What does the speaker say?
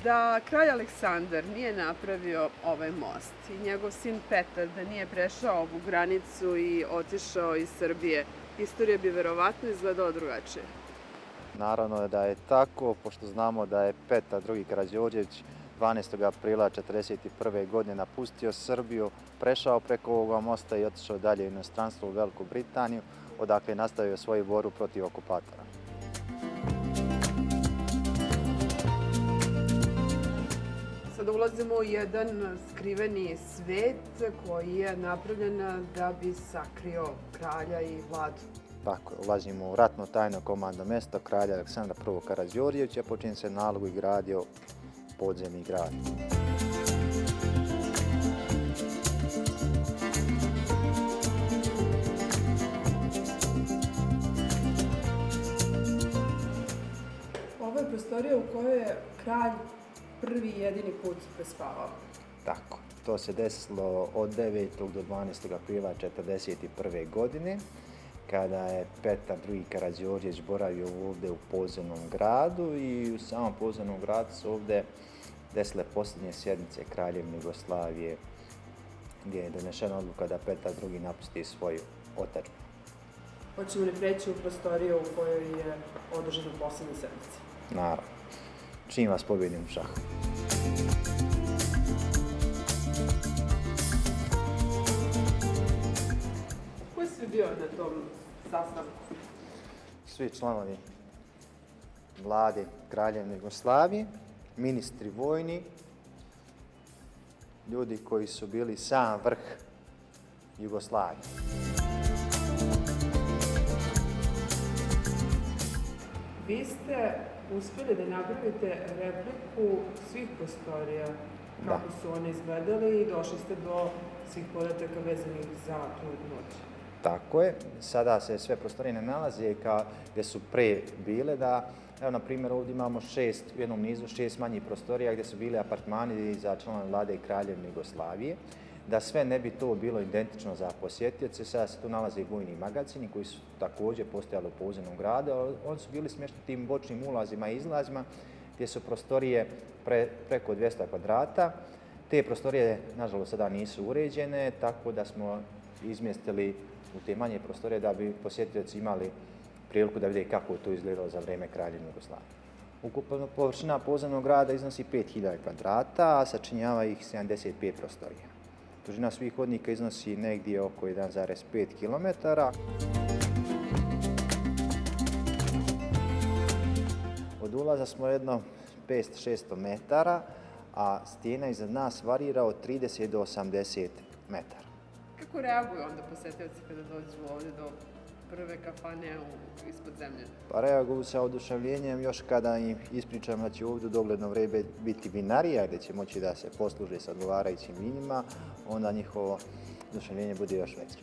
Da kralj Aleksandar nije napravio ovaj most i njegov sin Petar da nije prešao ovu granicu i otišao iz Srbije, istorija bi verovatno izgledala drugačije. Naravno da je tako, pošto znamo da je Petar II. Karađorđević 12. aprila 1941. godine napustio Srbiju, prešao preko ovoga mosta i otišao dalje u inostranstvo u Veliku Britaniju, odakle je nastavio svoju borbu protiv okupatora. Sada ulazimo u jedan skriveni svet koji je napravljen da bi sakrio kralja i vladu. Tako je, ulazimo u ratno tajno komandno mesto kralja Aleksandra I. Karađorđevića, po čijem se nalogu i gradio podzemni grad. Ovo je prostorija u kojoj je kralj prvi i jedini put prespavao. Tako, to se desilo od 9. do 12. aprila 1941. godine, kada je Petar II. Karađorđević boravio ovdje u podzemnom gradu i u samom podzemnom gradu su ovdje desile posljednje sjednice Kraljevine Jugoslavije, gdje je donešena odluka da Petar II. Napusti svoju otadžbinu. Hoćemo li preći u prostoriju u kojoj je održana posljednja sednica? Naravno, čim vas pobjedim u šahu. Ko je sve bio na tom sastanku? Svi članovi vlade Kraljevine Jugoslavije, ministri vojni, ljudi koji su bili sam vrh Jugoslavije. Vi ste uspjeli da napravite repliku svih prostorija, kako su one izgledali i došli ste do svih podataka vezanih za tu noć. Tako je, sada se sve prostorije ne nalaze gdje su pre bile, da, evo na primjer ovdje imamo u jednom nizu 6 manjih prostorija gdje su bili apartmani za članove vlade i Kraljevine Jugoslavije, da sve ne bi to bilo identično za posjetioce. Sada se tu nalaze i vojni magazini koji su također postojali u podzemnom gradu, ali oni su bili smješteni tim bočnim ulazima i izlazima gdje su prostorije preko 200 kvadrata. Te prostorije, nažalost, sada nisu uređene, tako da smo izmjestili u te manje prostorije da bi posjetioci imali priliku da vide kako je to izgledalo za vrijeme Kraljevine Jugoslavije. Ukupna površina podzemnog grada iznosi 5000 kvadrata, a sačinjava ih 75 prostorija. Dužina svih hodnika iznosi negdje oko 1,5 km. Od ulaza smo jedno 500-600 metara, a stijena iznad nas varira od 30 do 80 metara. Kako reaguju onda posjetioci kada dođu ovdje do prve kafane ispod zemlje? Pa reaguju sa oduševljenjem još kada im ispričamo da će ovdje u dogledno vrijeme biti vinarija gdje će moći da se posluže sa odgovarajućim vinima, onda njihovo oduševljenje bude još veće.